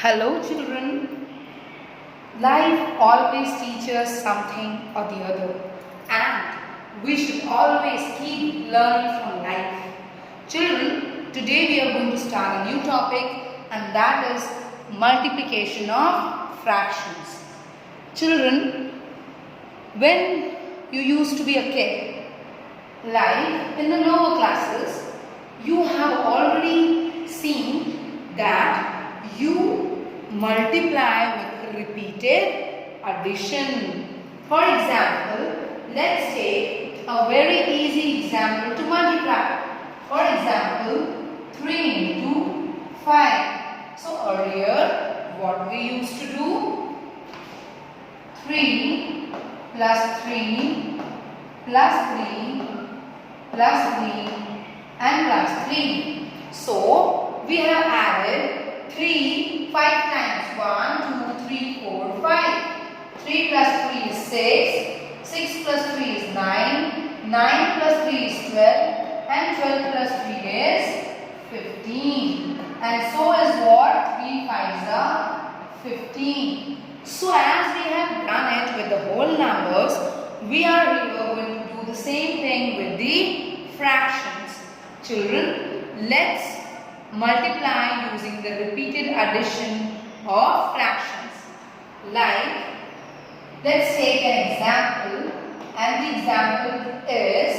Hello children, life always teaches something or the other and we should always keep learning from life. Children, today we are going to start a new topic and that is multiplication of fractions. Children, when you used to be a kid, like in the lower classes, you have already seen that you multiply with repeated addition. For example, let's take a very easy example to multiply. For example, 3 into 5. So earlier, what we used to do? 3 plus 3 plus 3 plus 3 and plus 3. So, we have added 3 5 times. 1, 2, 3, 4, 5. 3 plus 3 is 6. 6 plus 3 is 9. 9 plus 3 is 12. And 12 plus 3 is 15. And so is what? 3 5s are 15. So as we have done it with the whole numbers, we are here going to do the same thing with the fractions. Children, let's multiply using the repeated addition of fractions. Like, let's take an example, and the example is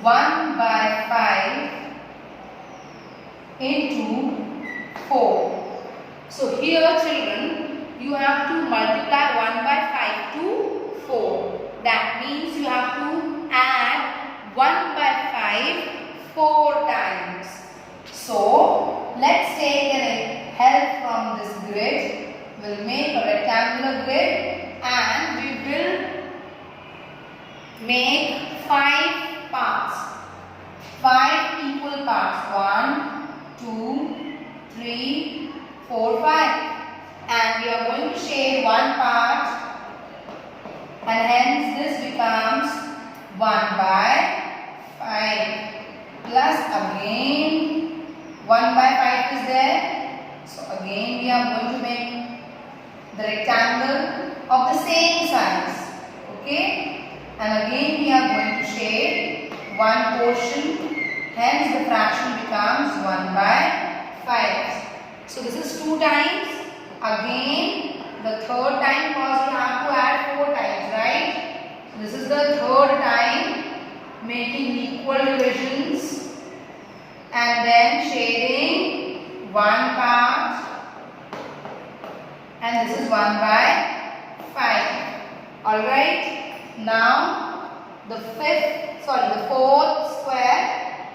1 by 5 into 4. So here children, you have to multiply 1 by 5 to 4. That means you have to add 1 by 5 4 times. So, let's take help from this grid. We'll make a rectangular grid and we will make 5 parts. 5 equal parts. 1, 2, 3, 4, 5. And we are going to shade one part and hence this becomes 1 by 5 plus again 1 by 5 is there. So again we are going to make the rectangle of the same size. Okay. And again we are going to shade one portion. Hence the fraction becomes 1 by 5. So this is 2 times. Again the third time because we have to add 4 times, right? So this is the third time making equal divisions. And then shading one part and this is 1 by 5. Alright. Now the fourth square,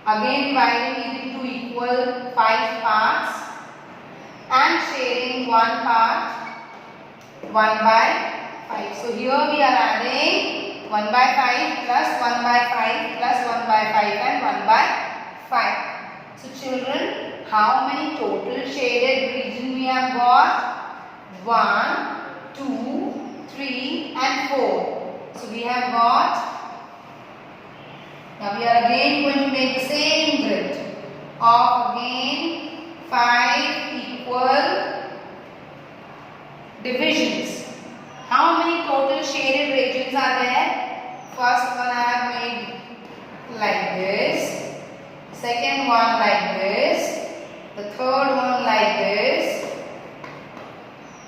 again dividing it into equal 5 parts and shading one part 1 by 5. So here we are adding 1 by 5 plus 1 by 5 plus 1 by 5 and 1 by 5. So children, how many total shaded region we have got? 1, 2, 3 and 4. So we have got, now we are again going to make the same grid of again 5 equal divisions. How many total shaded regions are there? First one I have made like this. Second one like this. The third one like this.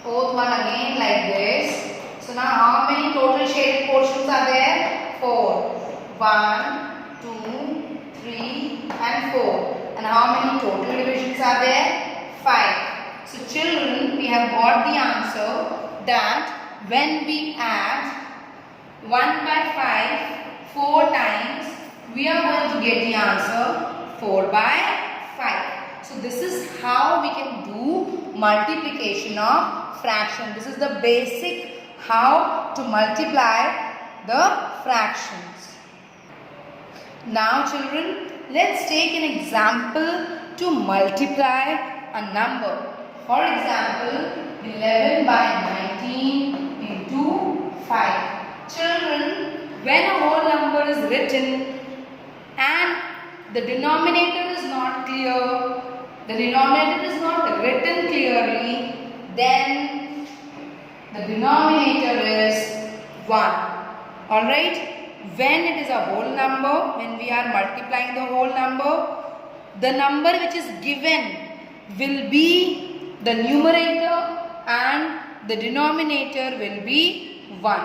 Fourth one again like this. So now how many total shaded portions are there? 4. 1, 2, 3 and 4. And how many total divisions are there? 5. So children, we have got the answer that when we add 1 by 5 4 times, we are going to get the answer 4 by 5. So this is how we can do multiplication of fraction. This is the basic how to multiply the fractions. Now children, let's take an example to multiply a number. For example, 11 by 19 into 5. Children, when a whole number is written and the denominator is not clear, the denominator is not written clearly, then the denominator is 1. Alright? When it is a whole number, when we are multiplying the whole number, the number which is given will be the numerator and the denominator will be 1.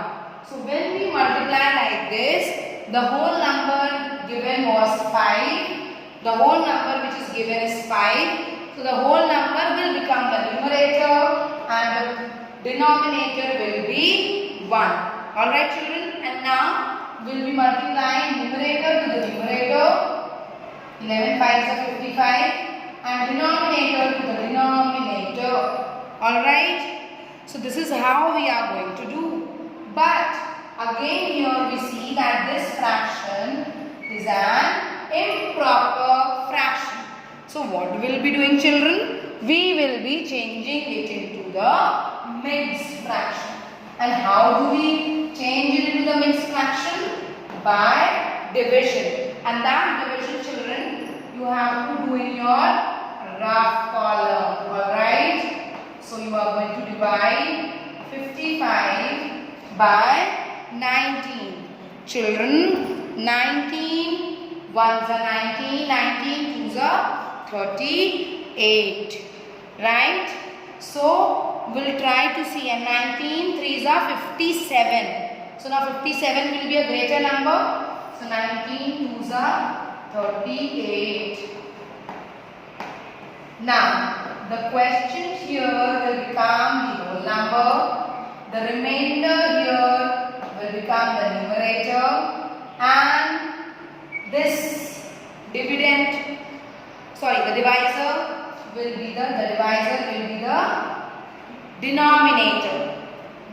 So when we multiply like this, the whole number given was 5. The whole number which is given is 5. So the whole number will become the numerator and the denominator will be 1. Alright children, and now we will be multiplying numerator to the numerator. 11 5s are 55 and denominator to the denominator. Alright. So this is how we are going to do. But again here we see that this fraction is an improper fraction. So what we will be doing children? We will be changing it into the mixed fraction. And how do we change it into the mixed fraction? By division. And that division children, you have to do in your rough column. Alright. So you are going to divide 55 by 19. Children, 19 ones are 19, 19 twos are 38. Right? So we'll try to see, and 19 threes are 57. So now 57 will be a greater number. So 19 twos are 38. Now the question here will become the whole number. The remainder here will become the numerator, and this dividend, the divisor will be the denominator.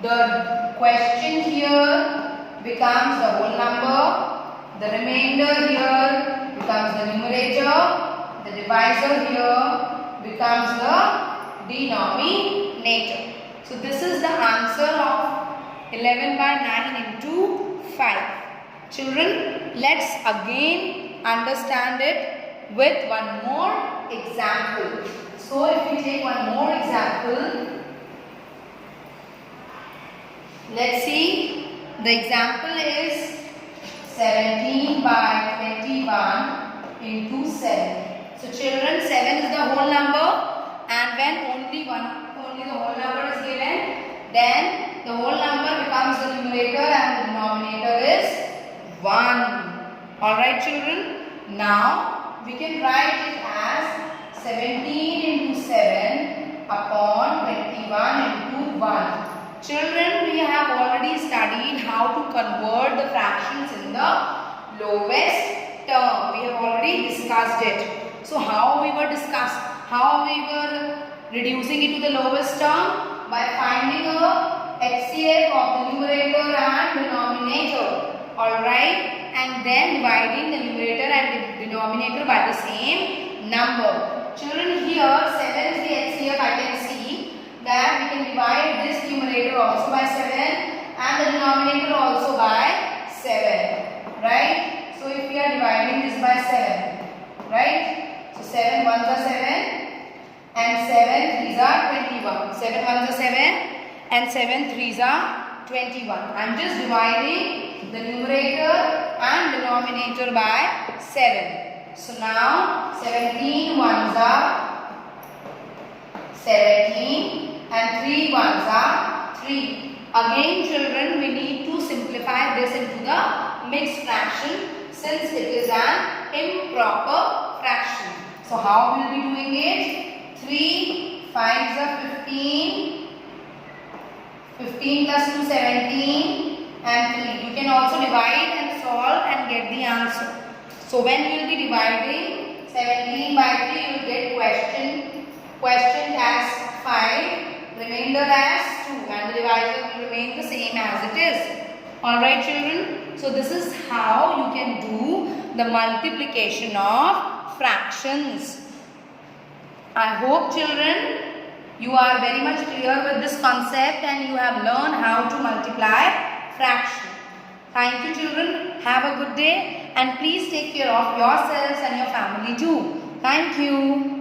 The question here becomes the whole number. The remainder here becomes the numerator. The divisor here becomes the denominator. So this is the answer of 11 by 9 into 5. Children, let's again understand it with one more example. So if we take one more example, let's see. The example is 17 by 21 into 7. So children, 7 is the whole number, and when only the whole number is given, then the whole number becomes the numerator and the denominator is 1. Alright children, now we can write it as 17 into 7 upon 21 into 1. Children, we have already studied how to convert the fractions in the lowest term. We have already discussed it. So how we were reducing it to the lowest term? By finding a HCF of the numerator and denominator. Alright, and then dividing the numerator and the denominator by the same number. Children, here 7 is the HCF. I can see that we can divide this numerator also by 7 and the denominator also by 7. Right? So if we are dividing this by 7, right? So 7 ones are 7 and 7 threes are 21. 7 ones are 7 and 7 threes are 21. I am just dividing the numerator and denominator by 7. So now 17 ones are 17 and 3 ones are 3. Again children, we need to simplify this into the mixed fraction since it is an improper fraction. So how we will be doing it? 3 5s are 15. 15 plus 2 17 and 3. You can also divide and solve and get the answer. So when we will be dividing 17 by 3, you will get question as 5, remainder as 2, and the divisor will remain the same as it is. Alright children, so this is how you can do the multiplication of fractions. I hope children you are very much clear with this concept and you have learned how to multiply fraction. Thank you children. Have a good day and please take care of yourselves and your family too. Thank you.